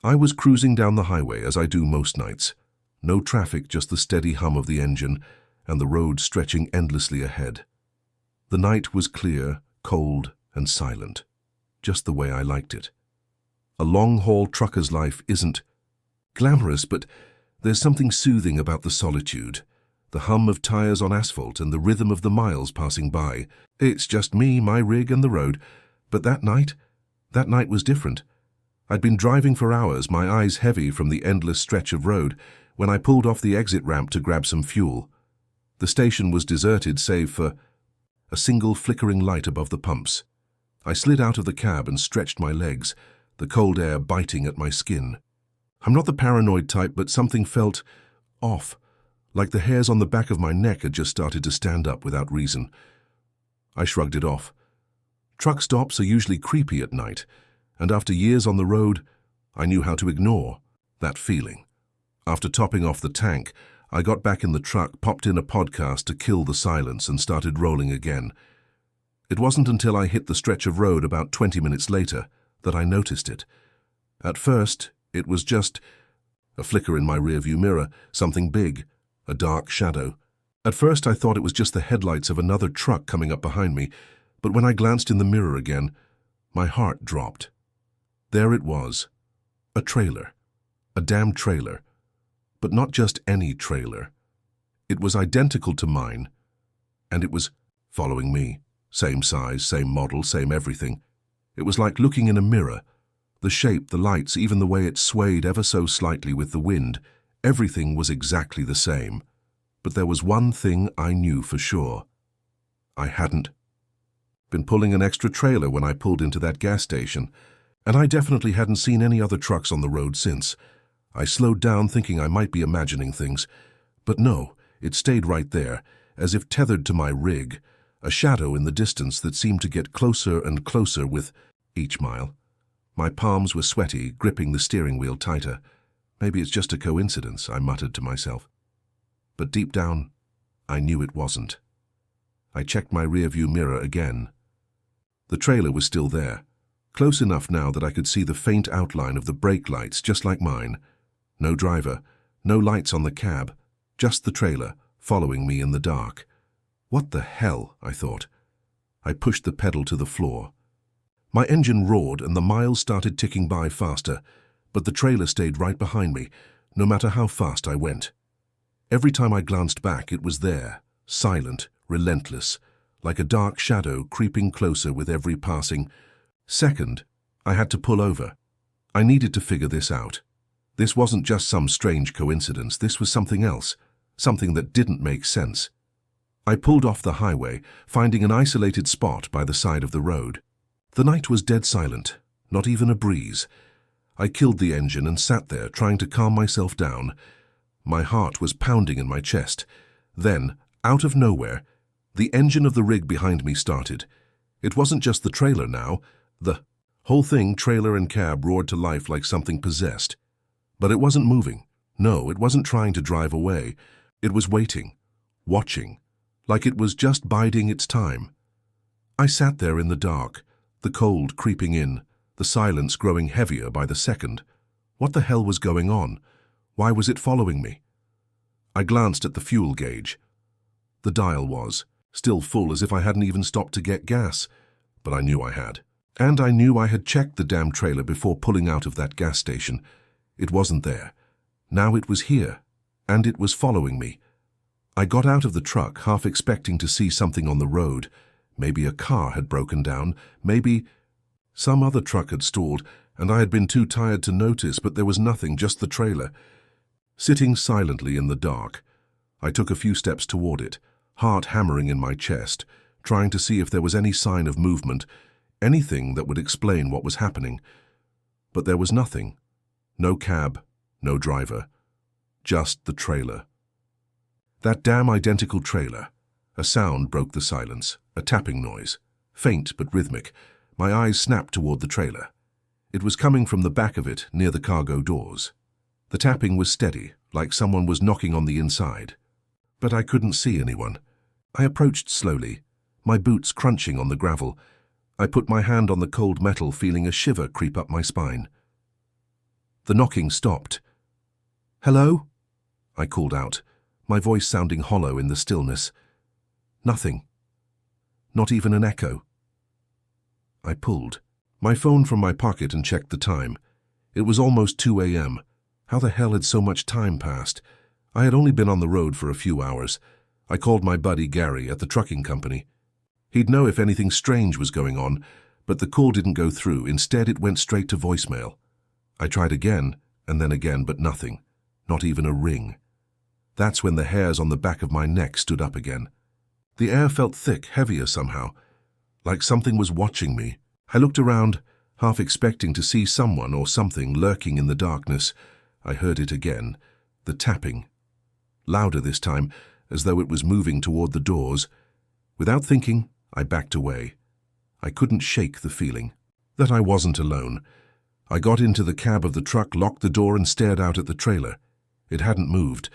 I was cruising down the highway as I do most nights. No traffic, just the steady hum of the engine and the road stretching endlessly ahead. The night was clear, cold, and silent, just the way I liked it. A long-haul trucker's life isn't glamorous, but there's something soothing about the solitude, the hum of tires on asphalt and the rhythm of the miles passing by. It's just me, my rig, and the road. But that night was different. I'd been driving for hours, my eyes heavy from the endless stretch of road, when I pulled off the exit ramp to grab some fuel. The station was deserted save for a single flickering light above the pumps. I slid out of the cab and stretched my legs, the cold air biting at my skin. I'm not the paranoid type, but something felt off, like the hairs on the back of my neck had just started to stand up without reason. I shrugged it off. Truck stops are usually creepy at night, and after years on the road, I knew how to ignore that feeling. After topping off the tank, I got back in the truck, popped in a podcast to kill the silence, and started rolling again. It wasn't until I hit the stretch of road about 20 minutes later that I noticed it. At first, it was just a flicker in my rearview mirror, something big, a dark shadow. At first, I thought it was just the headlights of another truck coming up behind me, but when I glanced in the mirror again, my heart dropped. There it was, a trailer, a damn trailer, but not just any trailer. It was identical to mine, and it was following me. Same size, same model, same everything. It was like looking in a mirror. The shape, the lights, even the way it swayed ever so slightly with the wind, everything was exactly the same. But there was one thing I knew for sure. I hadn't been pulling an extra trailer when I pulled into that gas station, and I definitely hadn't seen any other trucks on the road since. I slowed down thinking I might be imagining things, but no, it stayed right there, as if tethered to my rig, a shadow in the distance that seemed to get closer and closer with each mile. My palms were sweaty, gripping the steering wheel tighter. Maybe it's just a coincidence, I muttered to myself. But deep down, I knew it wasn't. I checked my rearview mirror again. The trailer was still there, close enough now that I could see the faint outline of the brake lights, just like mine. No driver, no lights on the cab, just the trailer, following me in the dark. What the hell, I thought. I pushed the pedal to the floor. My engine roared and the miles started ticking by faster, but the trailer stayed right behind me, no matter how fast I went. Every time I glanced back, it was there, silent, relentless, like a dark shadow creeping closer with every passing second. I had to pull over. I needed to figure this out. This wasn't just some strange coincidence, this was something else, something that didn't make sense. I pulled off the highway, finding an isolated spot by the side of the road. The night was dead silent, not even a breeze. I killed the engine and sat there, trying to calm myself down. My heart was pounding in my chest. Then, out of nowhere, the engine of the rig behind me started. It wasn't just the trailer now. The whole thing, trailer and cab, roared to life like something possessed. But it wasn't moving. No, it wasn't trying to drive away. It was waiting, watching, like it was just biding its time. I sat there in the dark, the cold creeping in, the silence growing heavier by the second. What the hell was going on? Why was it following me? I glanced at the fuel gauge. The dial was still full, as if I hadn't even stopped to get gas, but I knew I had. And I knew I had checked the damn trailer before pulling out of that gas station. It wasn't there. Now it was here, and it was following me. I got out of the truck, half expecting to see something on the road. Maybe a car had broken down, maybe some other truck had stalled, and I had been too tired to notice, but there was nothing, just the trailer. Sitting silently in the dark, I took a few steps toward it, heart hammering in my chest, trying to see if there was any sign of movement, anything that would explain what was happening. But there was nothing. No cab, no driver, just the trailer. That damn identical trailer. A sound broke the silence, a tapping noise, faint but rhythmic. My eyes snapped toward the trailer. It was coming from the back of it, near the cargo doors. The tapping was steady, like someone was knocking on the inside. But I couldn't see anyone. I approached slowly, my boots crunching on the gravel. I put my hand on the cold metal, feeling a shiver creep up my spine. The knocking stopped. "Hello?" I called out, my voice sounding hollow in the stillness. Nothing. Not even an echo. I pulled my phone from my pocket and checked the time. It was almost 2 a.m. How the hell had so much time passed? I had only been on the road for a few hours. I called my buddy Gary at the trucking company. He'd know if anything strange was going on, but the call didn't go through. Instead, it went straight to voicemail. I tried again, and then again, but nothing. Not even a ring. That's when the hairs on the back of my neck stood up again. The air felt thick, heavier somehow, like something was watching me. I looked around, half expecting to see someone or something lurking in the darkness. I heard it again, the tapping. Louder this time, as though it was moving toward the doors. Without thinking, I backed away. I couldn't shake the feeling that I wasn't alone. I got into the cab of the truck, locked the door, and stared out at the trailer. It hadn't moved,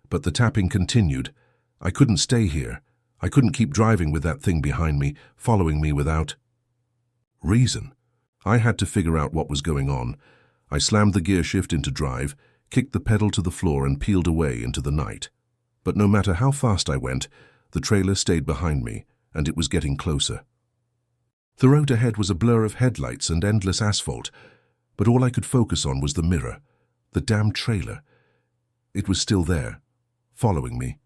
but the tapping continued. I couldn't stay here. I couldn't keep driving with that thing behind me, following me without reason. I had to figure out what was going on. I slammed the gear shift into drive, kicked the pedal to the floor, and peeled away into the night. But no matter how fast I went, the trailer stayed behind me, and it was getting closer. The road ahead was a blur of headlights and endless asphalt, but all I could focus on was the mirror, the damn trailer. It was still there, following me.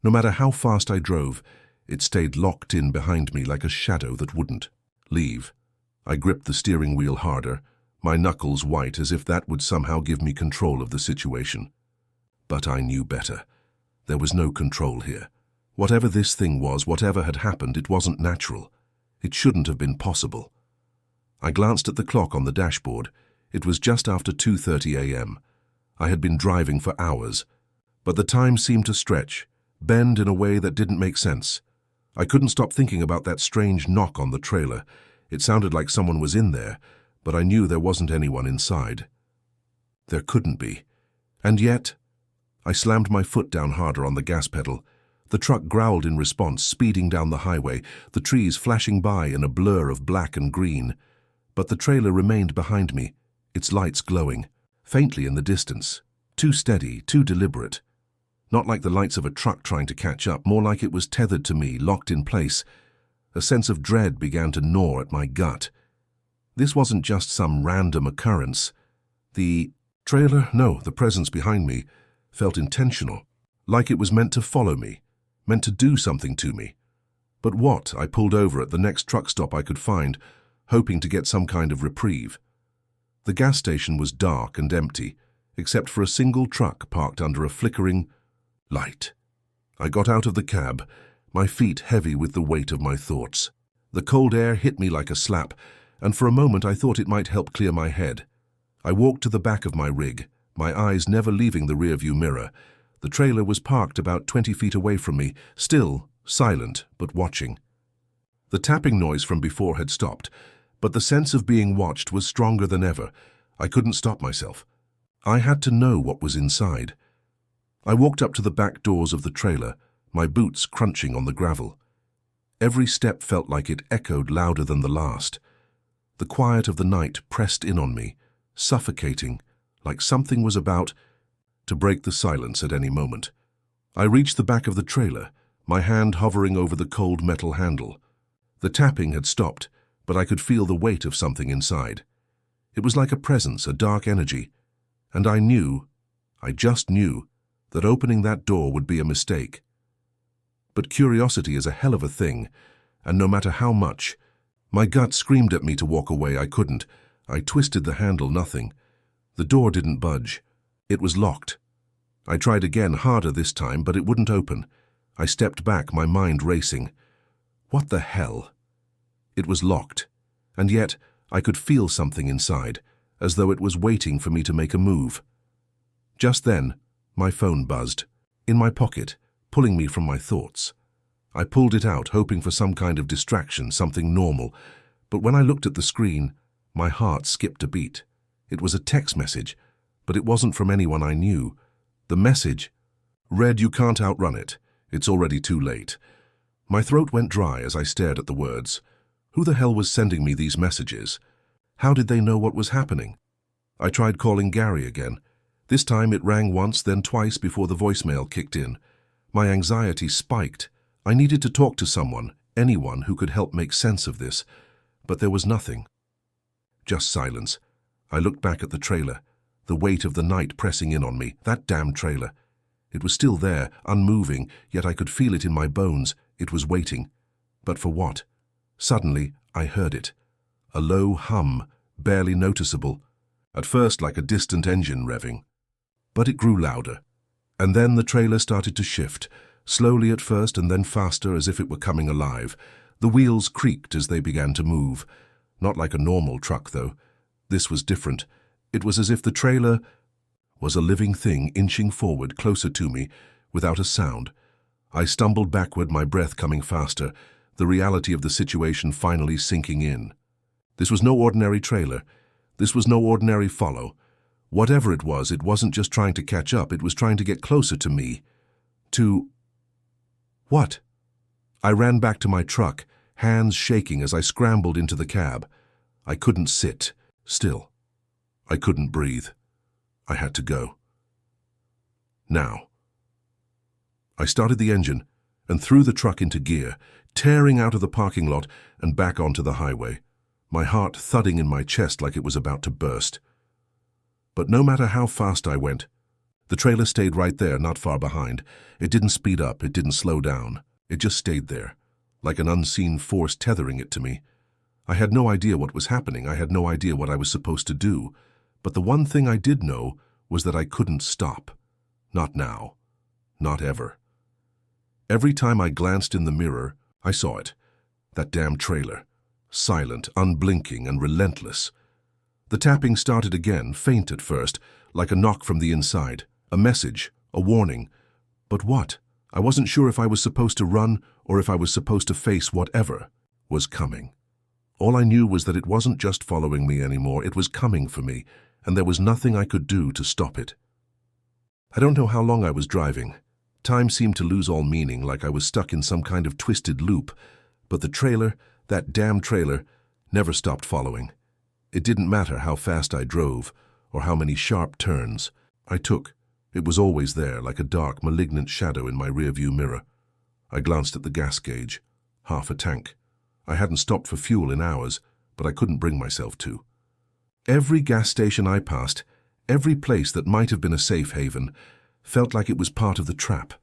No matter how fast I drove, it stayed locked in behind me like a shadow that wouldn't leave. I gripped the steering wheel harder, my knuckles white as if that would somehow give me control of the situation. But I knew better. There was no control here. Whatever this thing was, whatever had happened, it wasn't natural. It shouldn't have been possible. I glanced at the clock on the dashboard. It was just after 2:30 a.m. I had been driving for hours, but the time seemed to stretch, bend in a way that didn't make sense. I couldn't stop thinking about that strange knock on the trailer. It sounded like someone was in there, but I knew there wasn't anyone inside. There couldn't be. And yet, I slammed my foot down harder on the gas pedal. The truck growled in response, speeding down the highway, the trees flashing by in a blur of black and green. But the trailer remained behind me, its lights glowing, faintly in the distance, too steady, too deliberate. Not like the lights of a truck trying to catch up, more like it was tethered to me, locked in place. A sense of dread began to gnaw at my gut. This wasn't just some random occurrence. The trailer, no, the presence behind me, felt intentional, like it was meant to follow me, meant to do something to me. But what? I pulled over at the next truck stop I could find, hoping to get some kind of reprieve. The gas station was dark and empty, except for a single truck parked under a flickering light. I got out of the cab, my feet heavy with the weight of my thoughts. The cold air hit me like a slap, and for a moment I thought it might help clear my head. I walked to the back of my rig, my eyes never leaving the rearview mirror. The trailer was parked about 20 feet away from me, still, silent, but watching. The tapping noise from before had stopped, but the sense of being watched was stronger than ever. I couldn't stop myself. I had to know what was inside. I walked up to the back doors of the trailer, my boots crunching on the gravel. Every step felt like it echoed louder than the last. The quiet of the night pressed in on me, suffocating, like something was about to break the silence at any moment. I reached the back of the trailer, my hand hovering over the cold metal handle. The tapping had stopped, but I could feel the weight of something inside. It was like a presence, a dark energy, and I just knew, that opening that door would be a mistake. But curiosity is a hell of a thing, and no matter how much, my gut screamed at me to walk away. I couldn't. I twisted the handle, nothing. The door didn't budge. It was locked. I tried again, harder this time, but it wouldn't open. I stepped back, my mind racing. What the hell? It was locked, and yet I could feel something inside, as though it was waiting for me to make a move. Just then, my phone buzzed, in my pocket, pulling me from my thoughts. I pulled it out, hoping for some kind of distraction, something normal, but when I looked at the screen, my heart skipped a beat. It was a text message, but it wasn't from anyone I knew. The message read, "You can't outrun it. It's already too late." My throat went dry as I stared at the words. Who the hell was sending me these messages? How did they know what was happening? I tried calling Gary again. This time it rang once, then twice before the voicemail kicked in. My anxiety spiked. I needed to talk to someone, anyone who could help make sense of this. But there was nothing. Just silence. I looked back at the trailer, the weight of the night pressing in on me, that damn trailer. It was still there, unmoving, yet I could feel it in my bones. It was waiting. But for what? Suddenly, I heard it. A low hum, barely noticeable. At first like a distant engine revving. But it grew louder. And then the trailer started to shift, slowly at first and then faster as if it were coming alive. The wheels creaked as they began to move. Not like a normal truck, though. This was different. It was as if the trailer was a living thing inching forward closer to me without a sound. I stumbled backward, my breath coming faster, the reality of the situation finally sinking in. This was no ordinary trailer. This was no ordinary follow. Whatever it wasn't just trying to catch up, it was trying to get closer to me. To... what? I ran back to my truck, hands shaking as I scrambled into the cab. I couldn't sit still. I couldn't breathe. I had to go. Now. I started the engine and threw the truck into gear, tearing out of the parking lot and back onto the highway, my heart thudding in my chest like it was about to burst. But no matter how fast I went, the trailer stayed right there, not far behind. It didn't speed up, it didn't slow down. It just stayed there, like an unseen force tethering it to me. I had no idea what was happening. I had no idea what I was supposed to do. But the one thing I did know was that I couldn't stop. Not now. Not ever. Every time I glanced in the mirror, I saw it. That damn trailer. Silent, unblinking, and relentless. The tapping started again, faint at first, like a knock from the inside. A message, a warning. But what? I wasn't sure if I was supposed to run or if I was supposed to face whatever was coming. All I knew was that it wasn't just following me anymore, it was coming for me, and there was nothing I could do to stop it. I don't know how long I was driving. Time seemed to lose all meaning, like I was stuck in some kind of twisted loop, but the trailer, that damn trailer, never stopped following. It didn't matter how fast I drove, or how many sharp turns I took. It was always there, like a dark, malignant shadow in my rearview mirror. I glanced at the gas gauge. Half a tank. I hadn't stopped for fuel in hours, but I couldn't bring myself to. Every gas station I passed, every place that might have been a safe haven, felt like it was part of the trap.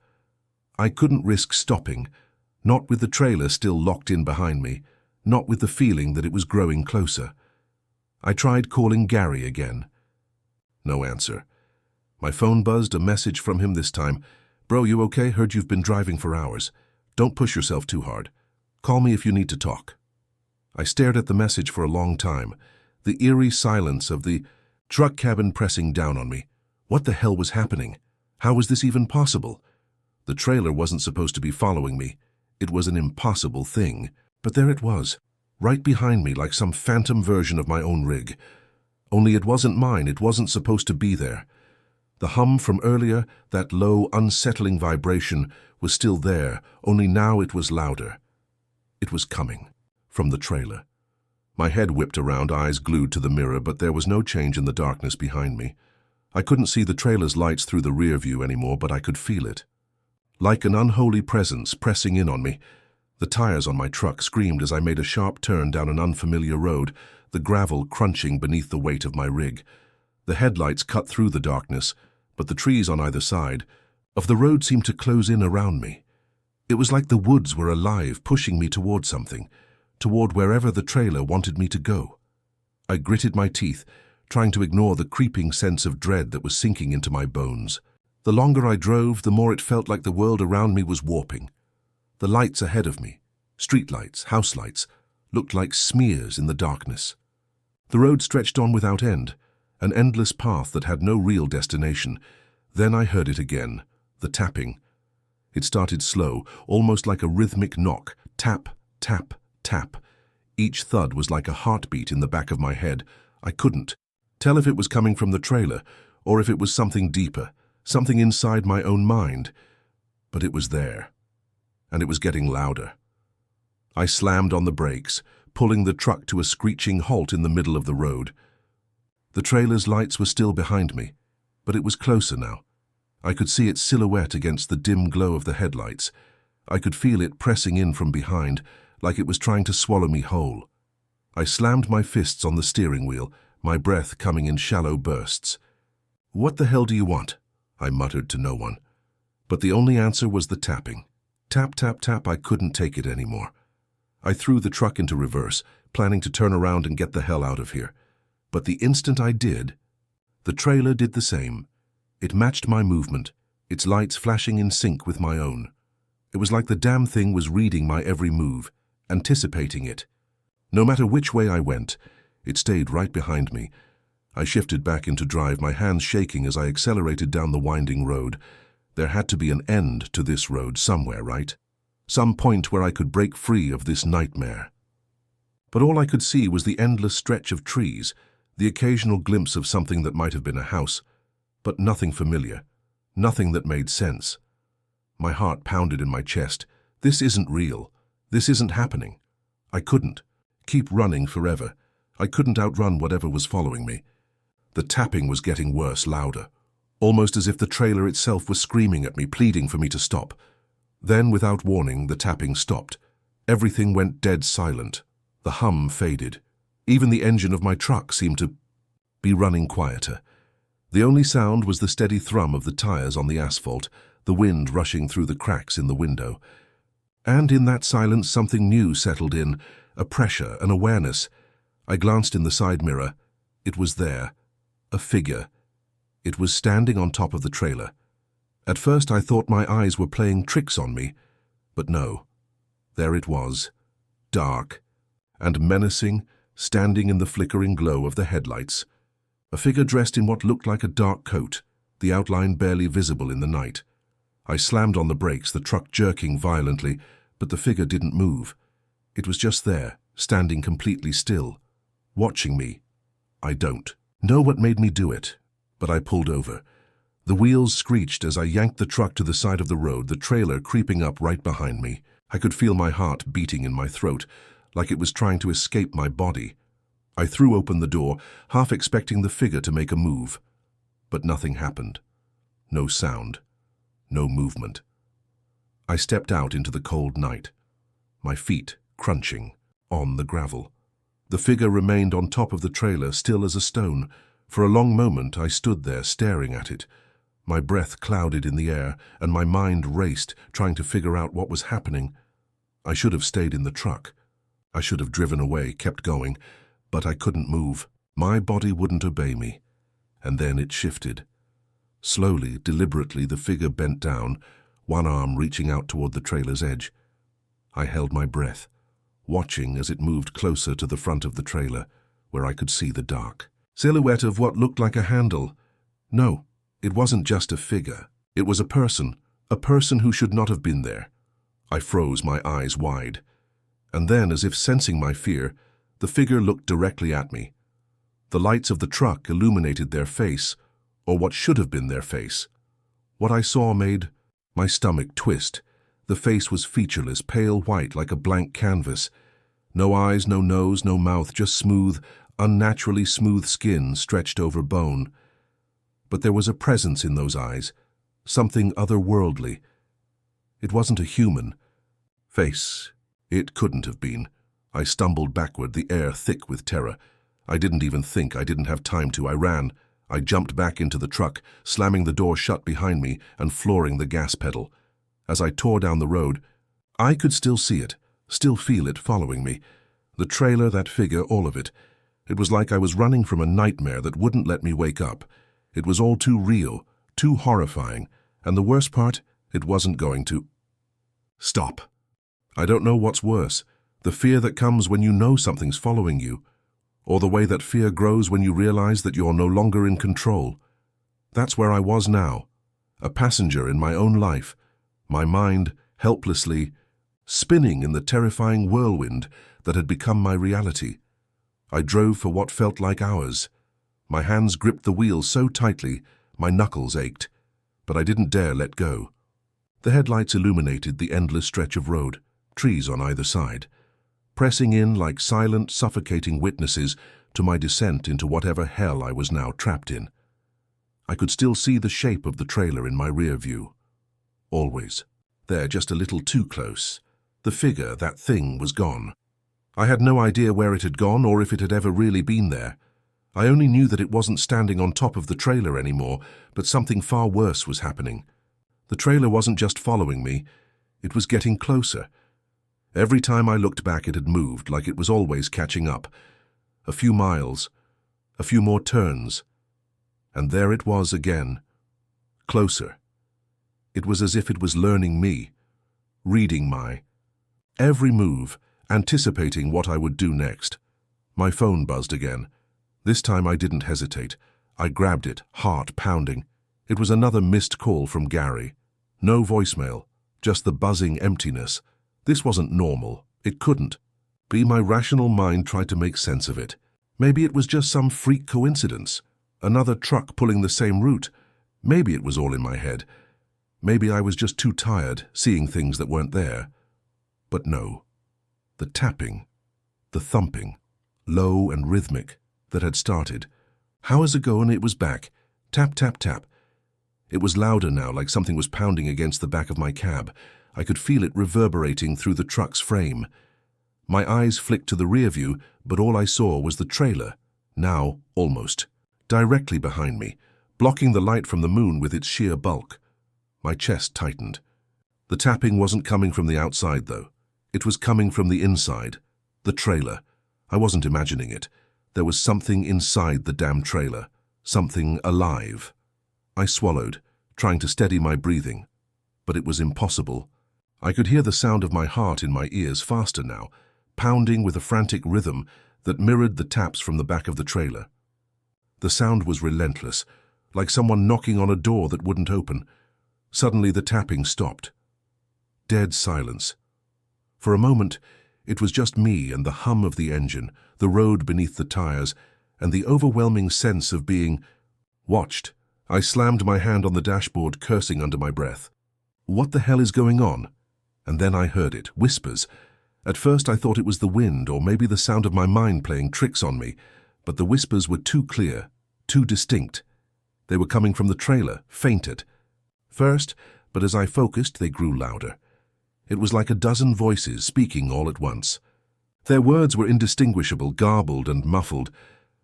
I couldn't risk stopping, not with the trailer still locked in behind me, not with the feeling that it was growing closer. I tried calling Gary again. No answer. My phone buzzed, a message from him this time. "Bro, you okay? Heard you've been driving for hours. Don't push yourself too hard. Call me if you need to talk." I stared at the message for a long time, the eerie silence of the truck cabin pressing down on me. What the hell was happening? How was this even possible? The trailer wasn't supposed to be following me. It was an impossible thing. But there it was, right behind me like some phantom version of my own rig. Only it wasn't mine, it wasn't supposed to be there. The hum from earlier, that low, unsettling vibration, was still there, only now it was louder. It was coming, from the trailer. My head whipped around, eyes glued to the mirror, but there was no change in the darkness behind me. I couldn't see the trailer's lights through the rear view anymore, but I could feel it. Like an unholy presence pressing in on me. The tires on my truck screamed as I made a sharp turn down an unfamiliar road, the gravel crunching beneath the weight of my rig. The headlights cut through the darkness, but the trees on either side of the road seemed to close in around me. It was like the woods were alive, pushing me toward something, toward wherever the trailer wanted me to go. I gritted my teeth, trying to ignore the creeping sense of dread that was sinking into my bones. The longer I drove, the more it felt like the world around me was warping. The lights ahead of me, streetlights, house lights, looked like smears in the darkness. The road stretched on without end, an endless path that had no real destination. Then I heard it again, the tapping. It started slow, almost like a rhythmic knock, tap, tap, tap. Each thud was like a heartbeat in the back of my head. I couldn't tell if it was coming from the trailer or if it was something deeper, something inside my own mind. But it was there, and it was getting louder. I slammed on the brakes, pulling the truck to a screeching halt in the middle of the road. The trailer's lights were still behind me, but it was closer now. I could see its silhouette against the dim glow of the headlights. I could feel it pressing in from behind, like it was trying to swallow me whole. I slammed my fists on the steering wheel, my breath coming in shallow bursts. "What the hell do you want?" I muttered to no one. But the only answer was the tapping. Tap, tap, tap. I couldn't take it anymore. I threw the truck into reverse, planning to turn around and get the hell out of here. But the instant I did, the trailer did the same. It matched my movement, its lights flashing in sync with my own. It was like the damn thing was reading my every move, anticipating it. No matter which way I went, it stayed right behind me. I shifted back into drive, my hands shaking as I accelerated down the winding road. There had to be an end to this road somewhere, right? Some point where I could break free of this nightmare. But all I could see was the endless stretch of trees, the occasional glimpse of something that might have been a house, but nothing familiar, nothing that made sense. My heart pounded in my chest. This isn't real. This isn't happening. I couldn't keep running forever. I couldn't outrun whatever was following me. The tapping was getting worse, louder, almost as if the trailer itself was screaming at me, pleading for me to stop. Then, without warning, the tapping stopped. Everything went dead silent. The hum faded. Even the engine of my truck seemed to be running quieter. The only sound was the steady thrum of the tires on the asphalt, the wind rushing through the cracks in the window. And in that silence something new settled in, a pressure, an awareness. I glanced in the side mirror. It was there, a figure. It was standing on top of the trailer. At first I thought my eyes were playing tricks on me, but no. There it was, dark and menacing, standing in the flickering glow of the headlights. A figure dressed in what looked like a dark coat, the outline barely visible in the night. I slammed on the brakes, the truck jerking violently, but the figure didn't move. It was just there, standing completely still, watching me. I don't know what made me do it, but I pulled over. The wheels screeched as I yanked the truck to the side of the road, the trailer creeping up right behind me. I could feel my heart beating in my throat, like it was trying to escape my body. I threw open the door, half expecting the figure to make a move. But nothing happened. No sound. No movement. I stepped out into the cold night, my feet crunching on the gravel. The figure remained on top of the trailer, still as a stone. For a long moment I stood there staring at it. My breath clouded in the air, and my mind raced, trying to figure out what was happening. I should have stayed in the truck. I should have driven away, kept going. But I couldn't move. My body wouldn't obey me. And then it shifted. Slowly, deliberately, the figure bent down, one arm reaching out toward the trailer's edge. I held my breath, watching as it moved closer to the front of the trailer, where I could see the dark silhouette of what looked like a handle. No, it wasn't just a figure. It was a person who should not have been there. I froze, my eyes wide. And then, as if sensing my fear, the figure looked directly at me. The lights of the truck illuminated their face, or what should have been their face. What I saw made my stomach twist. The face was featureless, pale white like a blank canvas. No eyes, no nose, no mouth, just smooth, unnaturally smooth skin stretched over bone. But there was a presence in those eyes, something otherworldly. It wasn't a human face. It couldn't have been. I stumbled backward, the air thick with terror. I didn't even think. I didn't have time to. I ran. I jumped back into the truck, slamming the door shut behind me and flooring the gas pedal. As I tore down the road, I could still see it, still feel it following me. The trailer, that figure, all of it. It was like I was running from a nightmare that wouldn't let me wake up. It was all too real, too horrifying, and the worst part, it wasn't going to stop. I don't know what's worse, the fear that comes when you know something's following you, or the way that fear grows when you realize that you're no longer in control. That's where I was now, a passenger in my own life, my mind helplessly spinning in the terrifying whirlwind that had become my reality. I drove for what felt like hours. My hands gripped the wheel so tightly, my knuckles ached, but I didn't dare let go. The headlights illuminated the endless stretch of road, trees on either side, pressing in like silent, suffocating witnesses to my descent into whatever hell I was now trapped in. I could still see the shape of the trailer in my rear view. Always. There, just a little too close. The figure, that thing, was gone. I had no idea where it had gone or if it had ever really been there. I only knew that it wasn't standing on top of the trailer anymore, but something far worse was happening. The trailer wasn't just following me, it was getting closer. Every time I looked back it had moved, like it was always catching up. A few miles, a few more turns, and there it was again. Closer. It was as if it was learning me, reading my every move, anticipating what I would do next. My phone buzzed again. This time I didn't hesitate. I grabbed it, heart pounding. It was another missed call from Gary. No voicemail, just the buzzing emptiness. This wasn't normal. It couldn't be. My rational mind tried to make sense of it. Maybe it was just some freak coincidence. Another truck pulling the same route. Maybe it was all in my head. Maybe I was just too tired, seeing things that weren't there. But no. The tapping, the thumping, low and rhythmic, that had started. Hours ago, and it was back. Tap, tap, tap. It was louder now, like something was pounding against the back of my cab. I could feel it reverberating through the truck's frame. My eyes flicked to the rear view, but all I saw was the trailer, now almost, directly behind me, blocking the light from the moon with its sheer bulk. My chest tightened. The tapping wasn't coming from the outside, though. It was coming from the inside. The trailer. I wasn't imagining it. There was something inside the damn trailer. Something alive. I swallowed, trying to steady my breathing. But it was impossible. I could hear the sound of my heart in my ears faster now, pounding with a frantic rhythm that mirrored the taps from the back of the trailer. The sound was relentless, like someone knocking on a door that wouldn't open. Suddenly the tapping stopped. Dead silence. For a moment, it was just me and the hum of the engine, the road beneath the tires, and the overwhelming sense of being watched. I slammed my hand on the dashboard, cursing under my breath. What the hell is going on? And then I heard it, whispers. At first I thought it was the wind or maybe the sound of my mind playing tricks on me, but the whispers were too clear, too distinct. They were coming from the trailer, fainted. First, but as I focused, they grew louder. It was like a dozen voices speaking all at once. Their words were indistinguishable, garbled and muffled,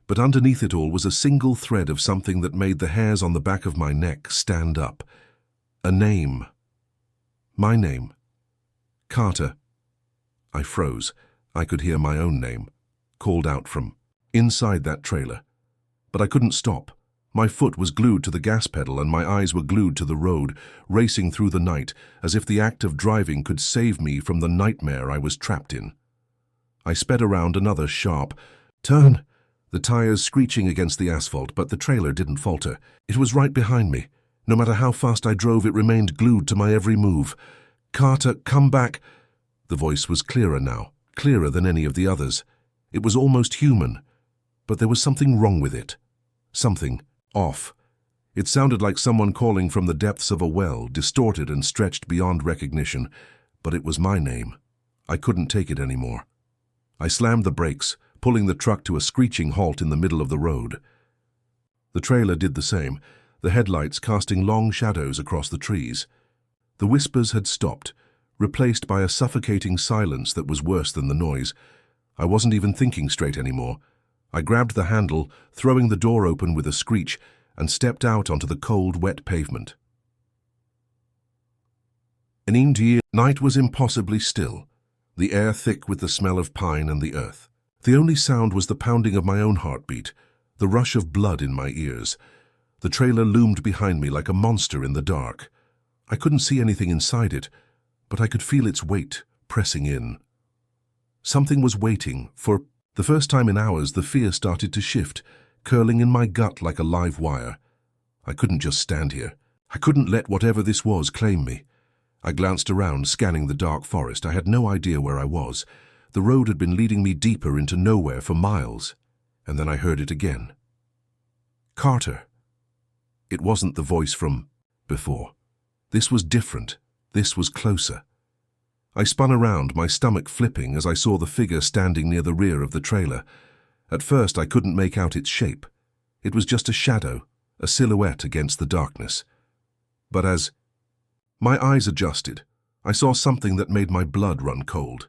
but underneath it all was a single thread of something that made the hairs on the back of my neck stand up. A name. My name. Carter. I froze. I could hear my own name, called out from inside that trailer. But I couldn't stop. My foot was glued to the gas pedal and my eyes were glued to the road, racing through the night, as if the act of driving could save me from the nightmare I was trapped in. I sped around another sharp turn, the tires screeching against the asphalt, but the trailer didn't falter. It was right behind me. No matter how fast I drove, it remained glued to my every move. Carter, come back. The voice was clearer now, clearer than any of the others. It was almost human, but there was something wrong with it. Something off. It sounded like someone calling from the depths of a well, distorted and stretched beyond recognition, but it was my name. I couldn't take it anymore. I slammed the brakes, pulling the truck to a screeching halt in the middle of the road. The trailer did the same, the headlights casting long shadows across the trees. The whispers had stopped, replaced by a suffocating silence that was worse than the noise. I wasn't even thinking straight anymore. I grabbed the handle, throwing the door open with a screech, and stepped out onto the cold, wet pavement. Night was impossibly still, the air thick with the smell of pine and the earth. The only sound was the pounding of my own heartbeat, the rush of blood in my ears. The trailer loomed behind me like a monster in the dark. I couldn't see anything inside it, but I could feel its weight pressing in. Something was waiting. For the first time in hours, the fear started to shift, curling in my gut like a live wire. I couldn't just stand here. I couldn't let whatever this was claim me. I glanced around, scanning the dark forest. I had no idea where I was. The road had been leading me deeper into nowhere for miles. And then I heard it again. Carter. It wasn't the voice from before. This was different. This was closer. I spun around, my stomach flipping as I saw the figure standing near the rear of the trailer. At first I couldn't make out its shape. It was just a shadow, a silhouette against the darkness. But as my eyes adjusted, I saw something that made my blood run cold.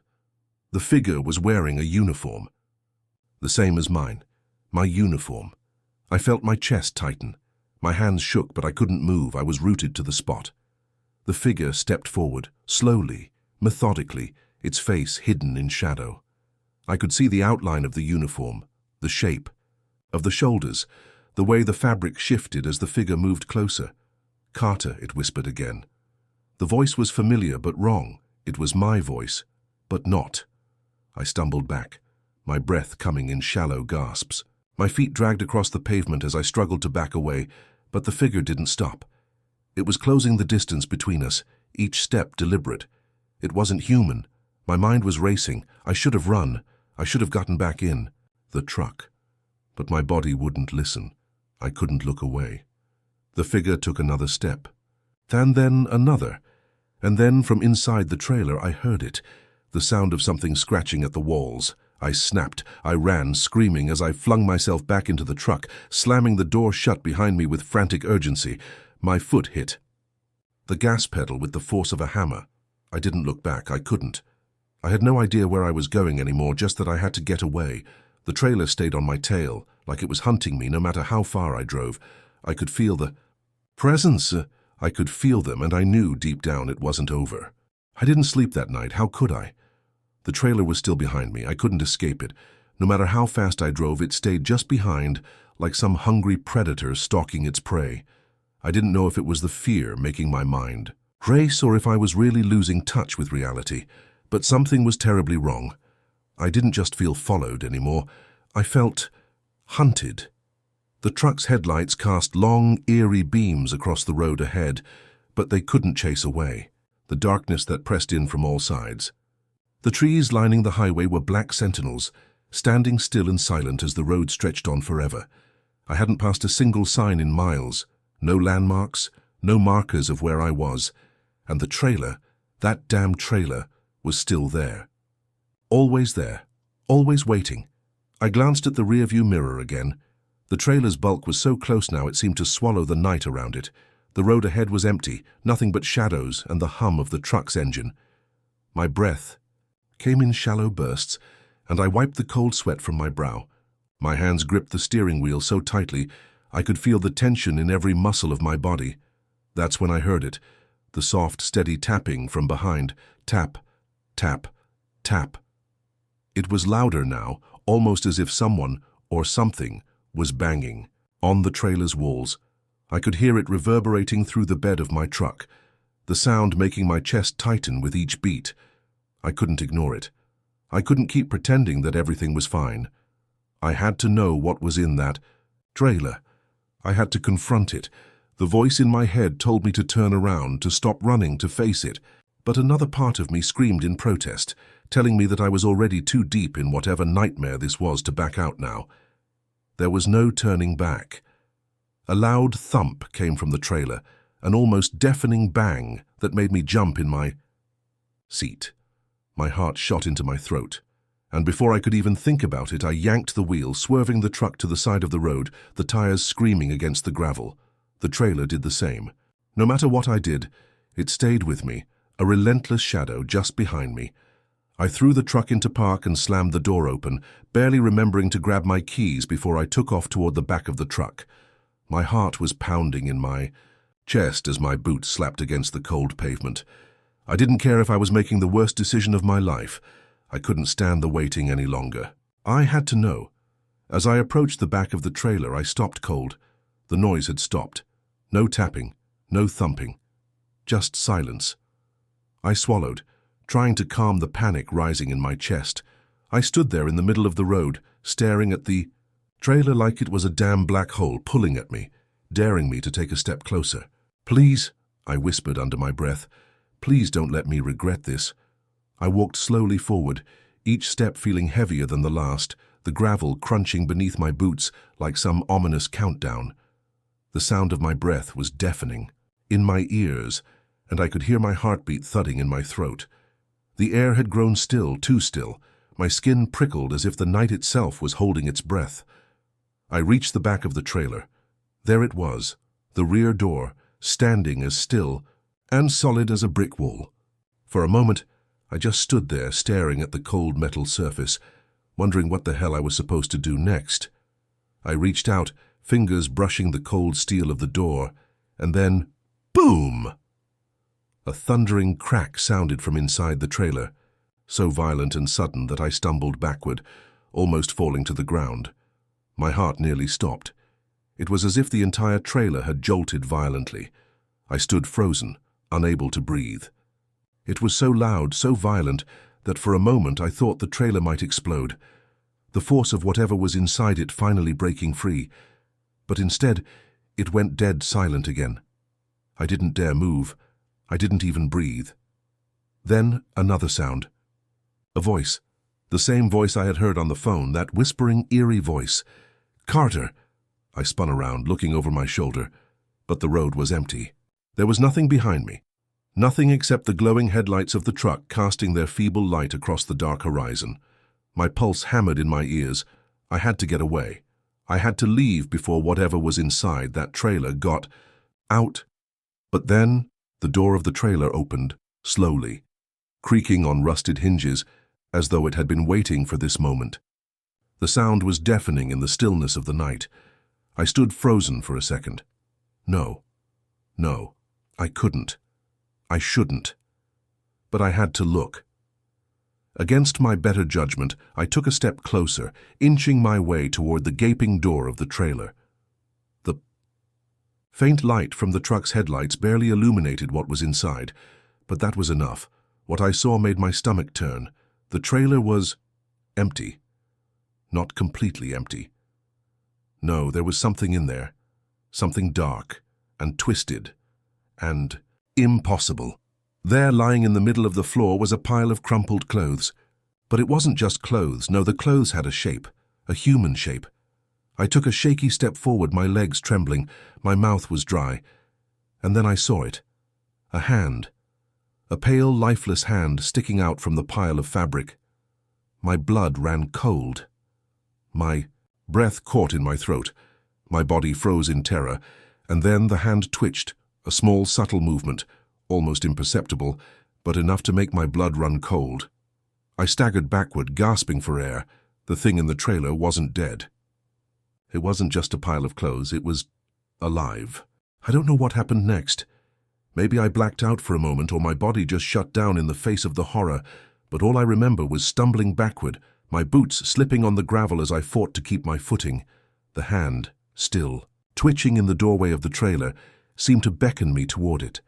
The figure was wearing a uniform. The same as mine. My uniform. I felt my chest tighten. My hands shook, but I couldn't move. I was rooted to the spot. The figure stepped forward, slowly, methodically, its face hidden in shadow. I could see the outline of the uniform, the shape, of the shoulders, the way the fabric shifted as the figure moved closer. "Carter," it whispered again. The voice was familiar but wrong. It was my voice, but not. I stumbled back, my breath coming in shallow gasps. My feet dragged across the pavement as I struggled to back away, but the figure didn't stop. It was closing the distance between us, each step deliberate. It wasn't human. My mind was racing. I should have run. I should have gotten back in the truck. But my body wouldn't listen. I couldn't look away. The figure took another step, and then another, and then from inside the trailer I heard it, the sound of something scratching at the walls. I snapped. I ran, screaming as I flung myself back into the truck, slamming the door shut behind me with frantic urgency. My foot hit the gas pedal with the force of a hammer. I didn't look back. I couldn't. I had no idea where I was going anymore, just that I had to get away. The trailer stayed on my tail, like it was hunting me no matter how far I drove. I could feel the presence. I could feel them, and I knew deep down it wasn't over. I didn't sleep that night. How could I? The trailer was still behind me. I couldn't escape it. No matter how fast I drove, it stayed just behind, like some hungry predator stalking its prey. I didn't know if it was the fear making my mind race or if I was really losing touch with reality. But something was terribly wrong. I didn't just feel followed anymore. I felt hunted. The truck's headlights cast long, eerie beams across the road ahead, but they couldn't chase away the darkness that pressed in from all sides. The trees lining the highway were black sentinels, standing still and silent as the road stretched on forever. I hadn't passed a single sign in miles, no landmarks, no markers of where I was, and the trailer, that damn trailer, was still there. Always there, always waiting. I glanced at the rearview mirror again. The trailer's bulk was so close now it seemed to swallow the night around it. The road ahead was empty, nothing but shadows and the hum of the truck's engine. My breath came in shallow bursts, and I wiped the cold sweat from my brow. My hands gripped the steering wheel so tightly I could feel the tension in every muscle of my body. That's when I heard it, the soft, steady tapping from behind. Tap, tap, tap. It was louder now, almost as if someone, or something, was banging on the trailer's walls. I could hear it reverberating through the bed of my truck, the sound making my chest tighten with each beat. I couldn't ignore it. I couldn't keep pretending that everything was fine. I had to know what was in that trailer. I had to confront it. The voice in my head told me to turn around, to stop running, to face it. But another part of me screamed in protest, telling me that I was already too deep in whatever nightmare this was to back out now. There was no turning back. A loud thump came from the trailer, an almost deafening bang that made me jump in my seat. My heart shot into my throat, and before I could even think about it, I yanked the wheel, swerving the truck to the side of the road, the tires screaming against the gravel. The trailer did the same. No matter what I did, it stayed with me, a relentless shadow just behind me. I threw the truck into park and slammed the door open, barely remembering to grab my keys before I took off toward the back of the truck. My heart was pounding in my chest as my boots slapped against the cold pavement. I didn't care if I was making the worst decision of my life. I couldn't stand the waiting any longer. I had to know. As I approached the back of the trailer, I stopped cold. The noise had stopped. No tapping, no thumping, just silence. I swallowed, trying to calm the panic rising in my chest. I stood there in the middle of the road, staring at the trailer like it was a damn black hole pulling at me, daring me to take a step closer. "Please," I whispered under my breath, "please don't let me regret this." I walked slowly forward, each step feeling heavier than the last, the gravel crunching beneath my boots like some ominous countdown. The sound of my breath was deafening, in my ears, and I could hear my heartbeat thudding in my throat. The air had grown still, too still. My skin prickled as if the night itself was holding its breath. I reached the back of the trailer. There it was, the rear door, standing as still and solid as a brick wall. For a moment, I just stood there staring at the cold metal surface, wondering what the hell I was supposed to do next. I reached out, fingers brushing the cold steel of the door, and then, boom! A thundering crack sounded from inside the trailer, so violent and sudden that I stumbled backward, almost falling to the ground. My heart nearly stopped. It was as if the entire trailer had jolted violently. I stood frozen, unable to breathe. It was so loud, so violent, that for a moment I thought the trailer might explode, the force of whatever was inside it finally breaking free. But instead, it went dead silent again. I didn't dare move. I didn't even breathe. Then another sound. A voice. The same voice I had heard on the phone, that whispering, eerie voice. "Carter!" I spun around, looking over my shoulder, but the road was empty. There was nothing behind me. Nothing except the glowing headlights of the truck casting their feeble light across the dark horizon. My pulse hammered in my ears. I had to get away. I had to leave before whatever was inside that trailer got out. But then, the door of the trailer opened, slowly, creaking on rusted hinges, as though it had been waiting for this moment. The sound was deafening in the stillness of the night. I stood frozen for a second. No, I couldn't. I shouldn't. But I had to look. Against my better judgment, I took a step closer, inching my way toward the gaping door of the trailer. The faint light from the truck's headlights barely illuminated what was inside, but that was enough. What I saw made my stomach turn. The trailer was empty. Not completely empty. No, there was something in there. Something dark and twisted and impossible. There, lying in the middle of the floor, was a pile of crumpled clothes. But it wasn't just clothes. No, the clothes had a shape, a human shape. I took a shaky step forward, my legs trembling, my mouth was dry. And then I saw it. A hand. A pale, lifeless hand sticking out from the pile of fabric. My blood ran cold. My breath caught in my throat. My body froze in terror, and then the hand twitched, a small, subtle movement, almost imperceptible, but enough to make my blood run cold. I staggered backward, gasping for air. The thing in the trailer wasn't dead. It wasn't just a pile of clothes, it was alive. I don't know what happened next. Maybe I blacked out for a moment, or my body just shut down in the face of the horror, but all I remember was stumbling backward, my boots slipping on the gravel as I fought to keep my footing. The hand, still, twitching in the doorway of the trailer, seemed to beckon me toward it.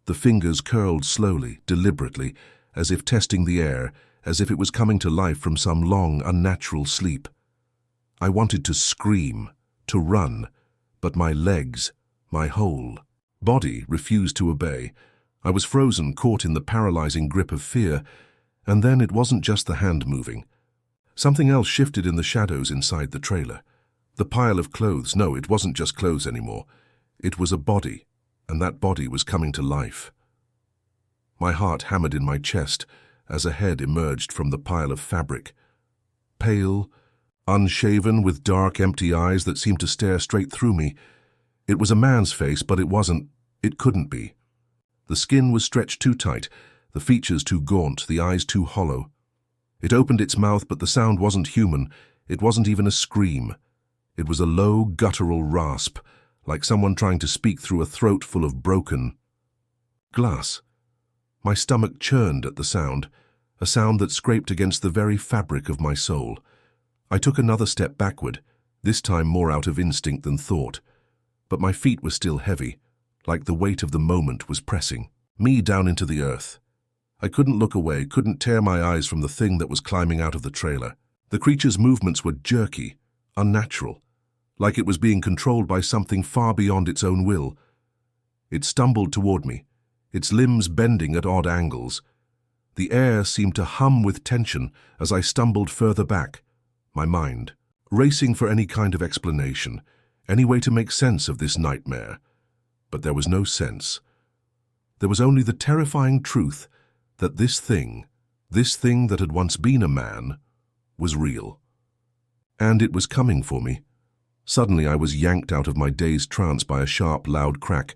The fingers curled slowly, deliberately, as if testing the air, as if it was coming to life from some long, unnatural sleep. I wanted to scream, to run, but my legs, my whole body refused to obey. I was frozen, caught in the paralyzing grip of fear, and then it wasn't just the hand moving. Something else shifted in the shadows inside the trailer. The pile of clothes, no, it wasn't just clothes anymore. It was a body, and that body was coming to life. My heart hammered in my chest as a head emerged from the pile of fabric. Pale, unshaven, with dark, empty eyes that seemed to stare straight through me. It was a man's face, but it wasn't. It couldn't be. The skin was stretched too tight, the features too gaunt, the eyes too hollow. It opened its mouth, but the sound wasn't human. It wasn't even a scream. It was a low, guttural rasp, like someone trying to speak through a throat full of broken glass. My stomach churned at the sound, a sound that scraped against the very fabric of my soul. I took another step backward, this time more out of instinct than thought. But my feet were still heavy, like the weight of the moment was pressing me down into the earth. I couldn't look away, couldn't tear my eyes from the thing that was climbing out of the trailer. The creature's movements were jerky, unnatural, like it was being controlled by something far beyond its own will. It stumbled toward me, its limbs bending at odd angles. The air seemed to hum with tension as I stumbled further back, my mind racing for any kind of explanation, any way to make sense of this nightmare. But there was no sense. There was only the terrifying truth that this thing that had once been a man, was real. And it was coming for me. Suddenly I was yanked out of my dazed trance by a sharp, loud crack,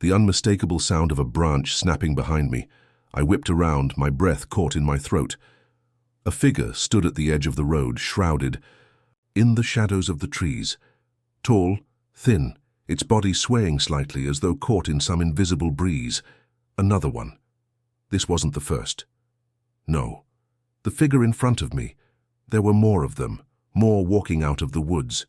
the unmistakable sound of a branch snapping behind me. I whipped around, my breath caught in my throat. A figure stood at the edge of the road, shrouded in the shadows of the trees. Tall, thin, its body swaying slightly as though caught in some invisible breeze. Another one. This wasn't the first. No. The figure in front of me. There were more of them, more walking out of the woods.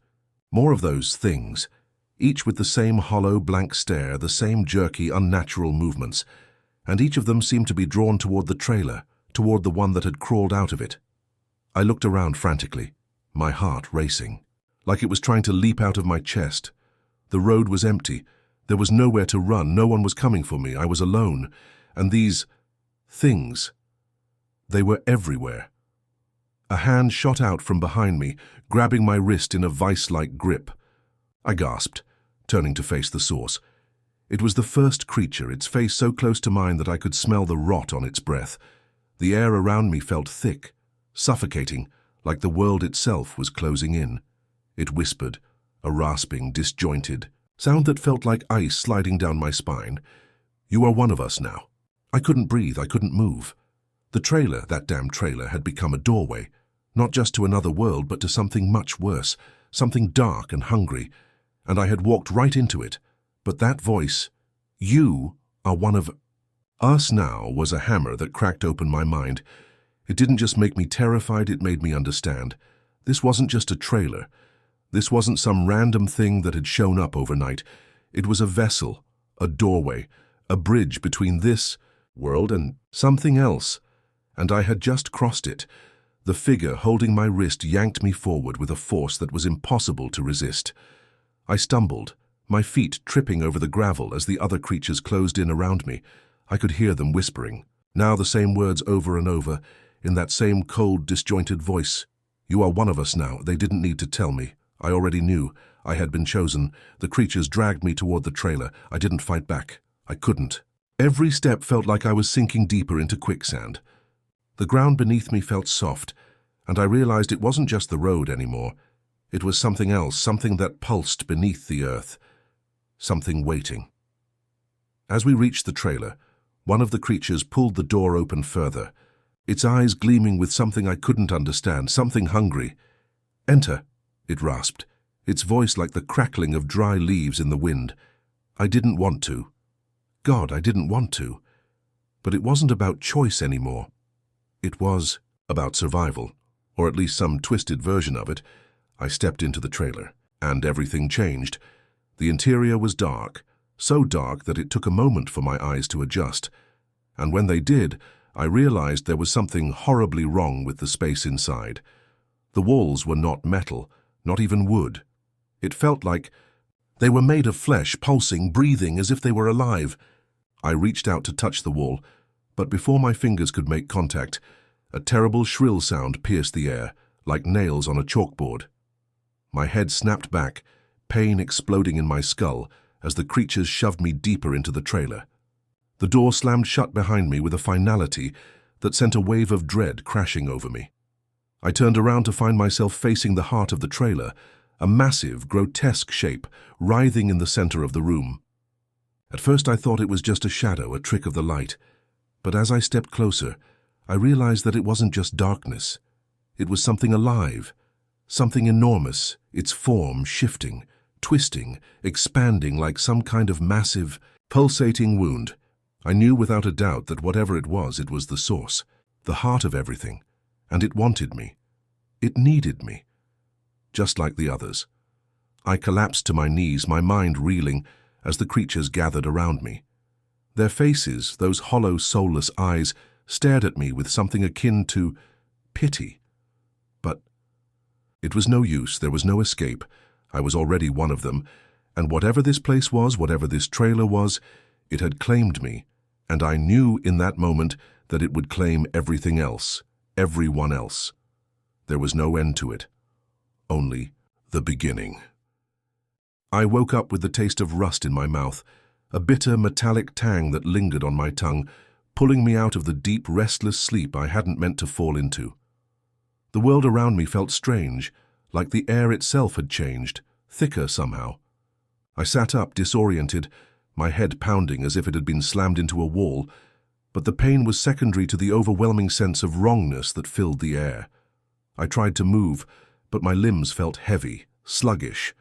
More of those things, each with the same hollow, blank stare, the same jerky, unnatural movements, and each of them seemed to be drawn toward the trailer, toward the one that had crawled out of it. I looked around frantically, my heart racing, like it was trying to leap out of my chest. The road was empty. There was nowhere to run. No one was coming for me. I was alone. And these things, they were everywhere. A hand shot out from behind me, grabbing my wrist in a vice-like grip. I gasped, turning to face the source. It was the first creature, its face so close to mine that I could smell the rot on its breath. The air around me felt thick, suffocating, like the world itself was closing in. It whispered, a rasping, disjointed sound that felt like ice sliding down my spine. "You are one of us now." I couldn't breathe, I couldn't move. The trailer, that damn trailer, had become a doorway, not just to another world, but to something much worse, something dark and hungry, and I had walked right into it. But that voice, "You are one of us now," was a hammer that cracked open my mind. It didn't just make me terrified, it made me understand. This wasn't just a trailer. This wasn't some random thing that had shown up overnight. It was a vessel, a doorway, a bridge between this world and something else. And I had just crossed it. The figure holding my wrist yanked me forward with a force that was impossible to resist. I stumbled, my feet tripping over the gravel as the other creatures closed in around me. I could hear them whispering, now the same words over and over, in that same cold, disjointed voice. "You are one of us now." They didn't need to tell me. I already knew. I had been chosen. The creatures dragged me toward the trailer. I didn't fight back. I couldn't. Every step felt like I was sinking deeper into quicksand. The ground beneath me felt soft, and I realized it wasn't just the road anymore. It was something else, something that pulsed beneath the earth. Something waiting. As we reached the trailer, one of the creatures pulled the door open further, its eyes gleaming with something I couldn't understand, something hungry. "Enter," it rasped, its voice like the crackling of dry leaves in the wind. I didn't want to. God, I didn't want to. But it wasn't about choice anymore. It was about survival, or at least some twisted version of it. I stepped into the trailer, and everything changed. The interior was dark, so dark that it took a moment for my eyes to adjust. And when they did, I realized there was something horribly wrong with the space inside. The walls were not metal, not even wood. It felt like they were made of flesh, pulsing, breathing, as if they were alive. I reached out to touch the wall, but before my fingers could make contact, a terrible shrill sound pierced the air, like nails on a chalkboard. My head snapped back, pain exploding in my skull as the creatures shoved me deeper into the trailer. The door slammed shut behind me with a finality that sent a wave of dread crashing over me. I turned around to find myself facing the heart of the trailer, a massive, grotesque shape writhing in the center of the room. At first I thought it was just a shadow, a trick of the light. But as I stepped closer, I realized that it wasn't just darkness. It was something alive, something enormous, its form shifting, twisting, expanding like some kind of massive, pulsating wound. I knew without a doubt that whatever it was the source, the heart of everything, and it wanted me. It needed me. Just like the others. I collapsed to my knees, my mind reeling, as the creatures gathered around me. Their faces, those hollow, soulless eyes, stared at me with something akin to pity. But it was no use, there was no escape. I was already one of them, and whatever this place was, whatever this trailer was, it had claimed me, and I knew in that moment that it would claim everything else, everyone else. There was no end to it, only the beginning. I woke up with the taste of rust in my mouth, a bitter metallic tang that lingered on my tongue, pulling me out of the deep, restless sleep I hadn't meant to fall into. The world around me felt strange, like the air itself had changed, thicker somehow. I sat up, disoriented, my head pounding as if it had been slammed into a wall, but the pain was secondary to the overwhelming sense of wrongness that filled the air. I tried to move, but my limbs felt heavy, sluggish.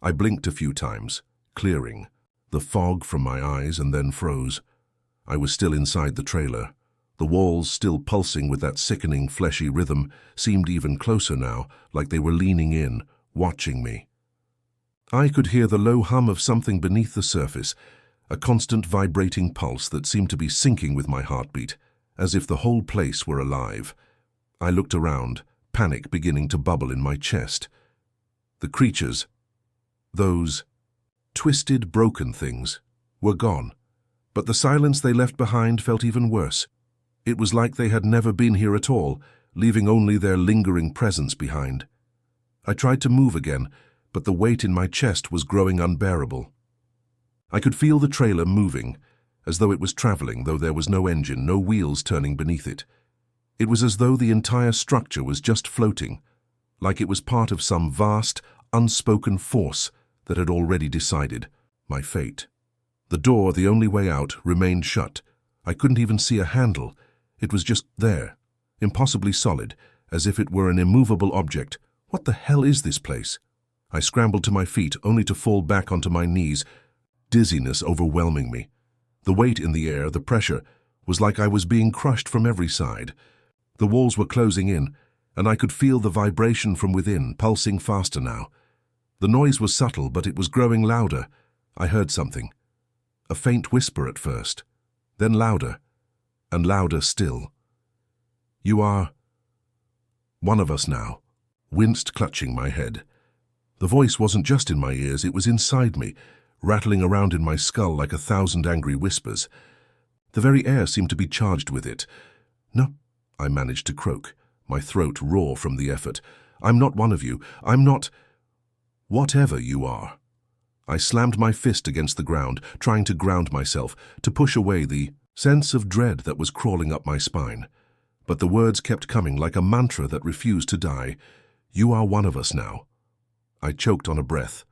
I blinked a few times, clearing, the fog from my eyes, and then froze. I was still inside the trailer. The walls, still pulsing with that sickening, fleshy rhythm, seemed even closer now, like they were leaning in, watching me. I could hear the low hum of something beneath the surface, a constant vibrating pulse that seemed to be syncing with my heartbeat, as if the whole place were alive. I looked around, panic beginning to bubble in my chest. The creatures, those twisted, broken things, were gone, but the silence they left behind felt even worse. It was like they had never been here at all, leaving only their lingering presence behind. I tried to move again, but the weight in my chest was growing unbearable. I could feel the trailer moving, as though it was traveling, though there was no engine, no wheels turning beneath it. It was as though the entire structure was just floating, like it was part of some vast, unspoken force that had already decided my fate. The door, the only way out, remained shut. I couldn't even see a handle. It was just there, impossibly solid, as if it were an immovable object. What the hell is this place? I scrambled to my feet, only to fall back onto my knees, dizziness overwhelming me. The weight in the air, the pressure, was like I was being crushed from every side. The walls were closing in, and I could feel the vibration from within, pulsing faster now. The noise was subtle, but it was growing louder. I heard something. A faint whisper at first, then louder, and louder still. "You are one of us now," winced, clutching my head. The voice wasn't just in my ears, it was inside me, rattling around in my skull like 1,000 angry whispers. The very air seemed to be charged with it. "No," I managed to croak, my throat raw from the effort. "I'm not one of you. I'm not whatever you are." I slammed my fist against the ground, trying to ground myself, to push away the sense of dread that was crawling up my spine. But the words kept coming like a mantra that refused to die. "You are one of us now." I choked on a breath,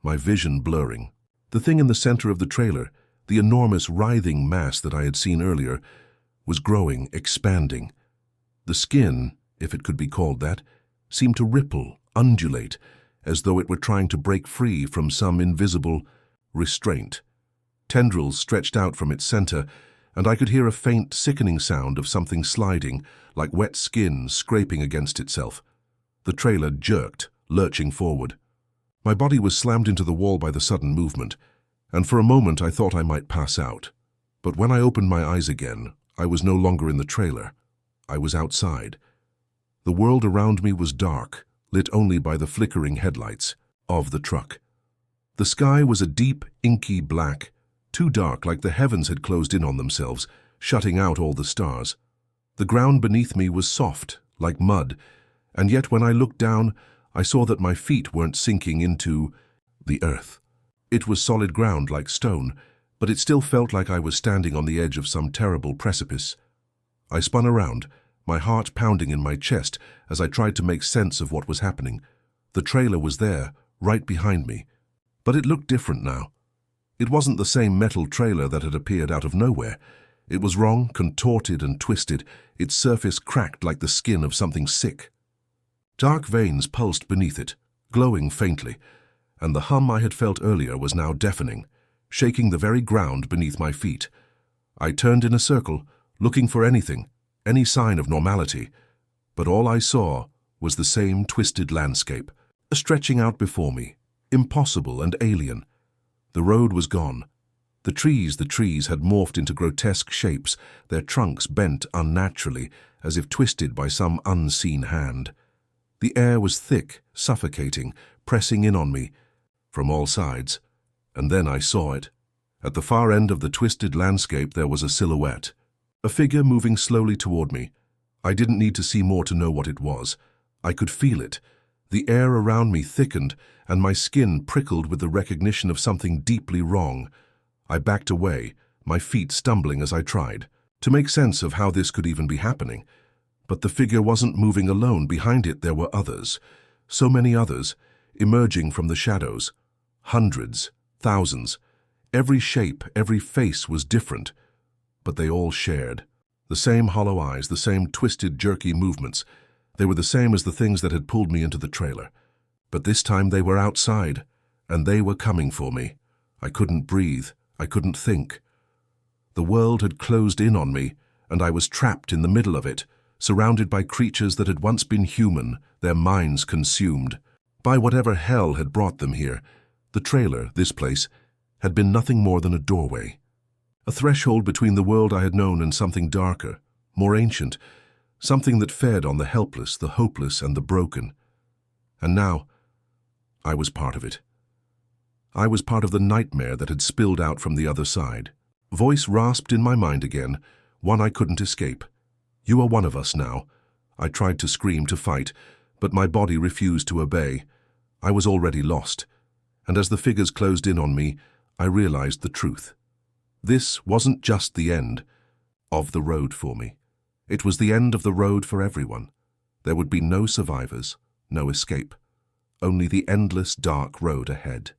my vision blurring. The thing in the center of the trailer, the enormous writhing mass that I had seen earlier, was growing, expanding. The skin, if it could be called that, seemed to ripple, undulate, as though it were trying to break free from some invisible restraint. Tendrils stretched out from its center, and I could hear a faint, sickening sound of something sliding, like wet skin scraping against itself. The trailer jerked, lurching forward. My body was slammed into the wall by the sudden movement, and for a moment I thought I might pass out. But when I opened my eyes again, I was no longer in the trailer. I was outside. The world around me was dark, lit only by the flickering headlights of the truck. The sky was a deep, inky black, too dark, like the heavens had closed in on themselves, shutting out all the stars. The ground beneath me was soft, like mud, and yet when I looked down, I saw that my feet weren't sinking into the earth. It was solid ground like stone, but it still felt like I was standing on the edge of some terrible precipice. I spun around, my heart pounding in my chest as I tried to make sense of what was happening. The trailer was there, right behind me. But it looked different now. It wasn't the same metal trailer that had appeared out of nowhere. It was wrong, contorted and twisted, its surface cracked like the skin of something sick. Dark veins pulsed beneath it, glowing faintly, and the hum I had felt earlier was now deafening, shaking the very ground beneath my feet. I turned in a circle, looking for anything, any sign of normality, but all I saw was the same twisted landscape, stretching out before me, impossible and alien. The road was gone. The trees had morphed into grotesque shapes, their trunks bent unnaturally, as if twisted by some unseen hand. The air was thick, suffocating, pressing in on me from all sides. And then I saw it. At the far end of the twisted landscape there was a silhouette, a figure moving slowly toward me. I didn't need to see more to know what it was. I could feel it. The air around me thickened, and my skin prickled with the recognition of something deeply wrong. I backed away, my feet stumbling as I tried to make sense of how this could even be happening. But the figure wasn't moving alone. Behind it there were others, so many others, emerging from the shadows. Hundreds, thousands. Every shape, every face was different, but they all shared. The same hollow eyes, the same twisted, jerky movements. They were the same as the things that had pulled me into the trailer. But this time they were outside, and they were coming for me. I couldn't breathe. I couldn't think. The world had closed in on me, and I was trapped in the middle of it, surrounded by creatures that had once been human, their minds consumed. By whatever hell had brought them here, the trailer, this place, had been nothing more than a doorway. A threshold between the world I had known and something darker, more ancient, something that fed on the helpless, the hopeless, and the broken. And now, I was part of it. I was part of the nightmare that had spilled out from the other side. Voice rasped in my mind again, one I couldn't escape. You are one of us now. I tried to scream, to fight, but my body refused to obey. I was already lost, and as the figures closed in on me, I realized the truth. This wasn't just the end of the road for me. It was the end of the road for everyone. There would be no survivors, no escape. Only the endless dark road ahead.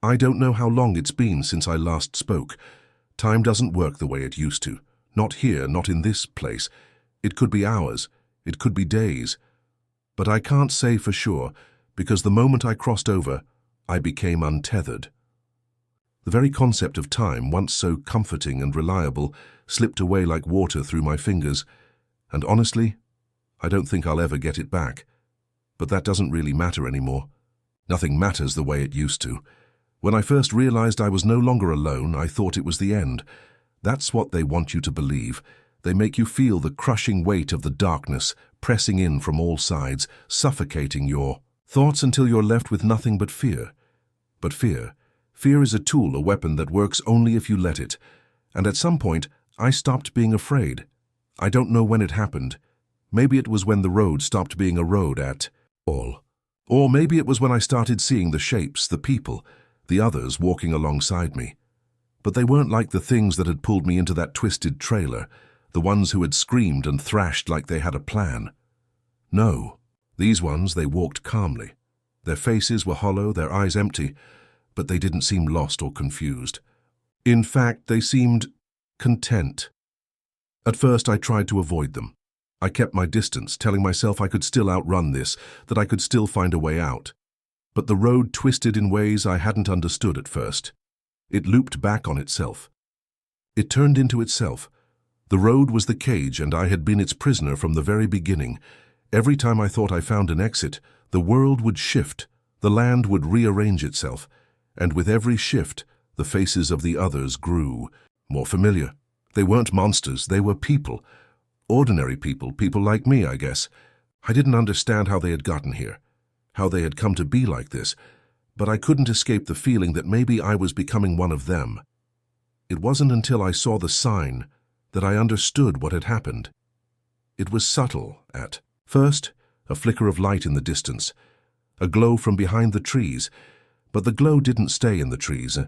I don't know how long it's been since I last spoke. Time doesn't work the way it used to. Not here, not in this place. It could be hours, it could be days. But I can't say for sure, because the moment I crossed over, I became untethered. The very concept of time, once so comforting and reliable, slipped away like water through my fingers, and honestly, I don't think I'll ever get it back. But that doesn't really matter anymore. Nothing matters the way it used to. When I first realized I was no longer alone, I thought it was the end. That's what they want you to believe. They make you feel the crushing weight of the darkness, pressing in from all sides, suffocating your thoughts until you're left with nothing but fear. But fear is a tool, a weapon that works only if you let it. And at some point, I stopped being afraid. I don't know when it happened. Maybe it was when the road stopped being a road at all. Or maybe it was when I started seeing the shapes, the people, the others walking alongside me. But they weren't like the things that had pulled me into that twisted trailer, the ones who had screamed and thrashed like they had a plan. No, these ones, they walked calmly. Their faces were hollow, their eyes empty, but they didn't seem lost or confused. In fact, they seemed content. At first, I tried to avoid them. I kept my distance, telling myself I could still outrun this, that I could still find a way out. But the road twisted in ways I hadn't understood at first. It looped back on itself. It turned into itself. The road was the cage, and I had been its prisoner from the very beginning. Every time I thought I found an exit, the world would shift, the land would rearrange itself, and with every shift, the faces of the others grew more familiar. They weren't monsters, they were people. Ordinary people, people like me, I guess. I didn't understand how they had gotten here, how they had come to be like this, but I couldn't escape the feeling that maybe I was becoming one of them. It wasn't until I saw the sign that I understood what had happened. It was subtle at first, a flicker of light in the distance, a glow from behind the trees, but the glow didn't stay in the trees.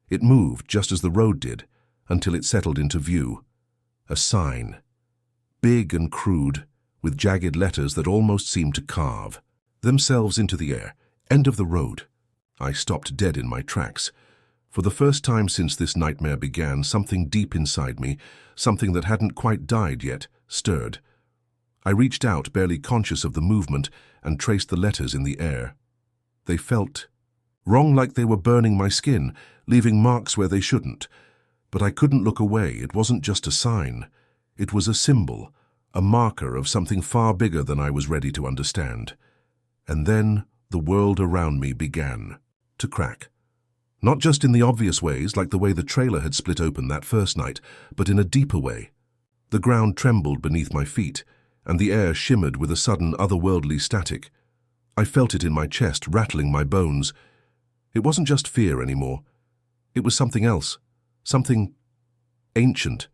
It moved just as the road did, until it settled into view. A sign, big and crude, with jagged letters that almost seemed to carve themselves into the air. End of the road. I stopped dead in my tracks. For the first time since this nightmare began, something deep inside me, something that hadn't quite died yet, stirred. I reached out, barely conscious of the movement, and traced the letters in the air. They felt wrong, like they were burning my skin, leaving marks where they shouldn't. But I couldn't look away. It wasn't just a sign. It was a symbol, a marker of something far bigger than I was ready to understand. And then the world around me began to crack. Not just in the obvious ways, like the way the trailer had split open that first night, but in a deeper way. The ground trembled beneath my feet, and the air shimmered with a sudden otherworldly static. I felt it in my chest, rattling my bones. It wasn't just fear anymore. It was something else, something ancient.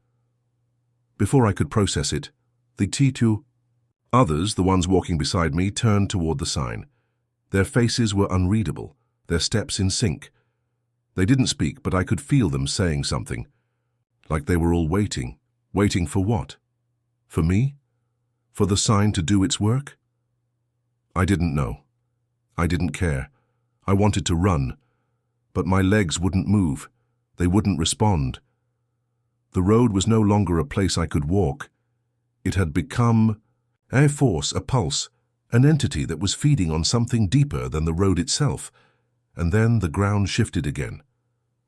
Before I could process it, the two others, the ones walking beside me, turned toward the sign. Their faces were unreadable, their steps in sync. They didn't speak, but I could feel them saying something. Like they were all waiting. Waiting for what? For me? For the sign to do its work? I didn't know. I didn't care. I wanted to run, but my legs wouldn't move. They wouldn't respond. The road was no longer a place I could walk. It had become a force, a pulse, an entity that was feeding on something deeper than the road itself. And then the ground shifted again.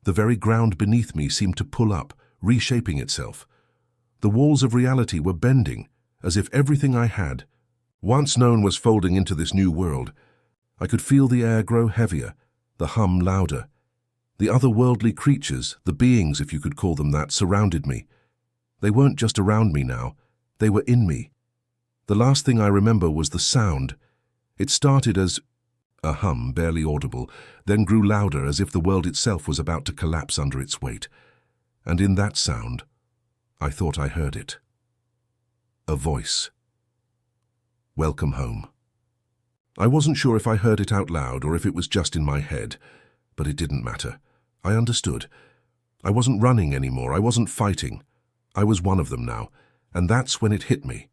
The very ground beneath me seemed to pull up, reshaping itself. The walls of reality were bending, as if everything I had once known was folding into this new world. I could feel the air grow heavier, the hum louder. The otherworldly creatures, the beings, if you could call them that, surrounded me. They weren't just around me now, they were in me. The last thing I remember was the sound. It started as a hum, barely audible, then grew louder as if the world itself was about to collapse under its weight. And in that sound, I thought I heard it. A voice. Welcome home. I wasn't sure if I heard it out loud or if it was just in my head, but it didn't matter. I understood. I wasn't running anymore. I wasn't fighting. I was one of them now, and that's when it hit me.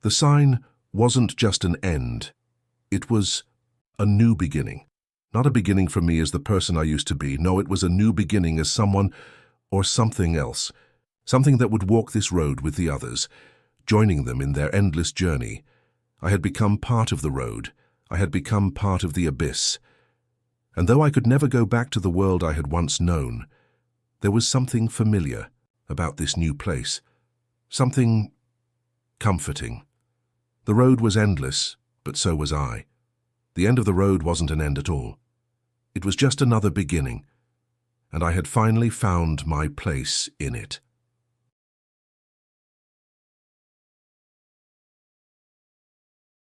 The sign wasn't just an end. It was a new beginning. Not a beginning for me as the person I used to be. No, it was a new beginning as someone or something else. Something that would walk this road with the others, joining them in their endless journey. I had become part of the road. I had become part of the abyss. And though I could never go back to the world I had once known, there was something familiar about this new place. Something comforting. The road was endless, but so was I. The end of the road wasn't an end at all. It was just another beginning, and I had finally found my place in it.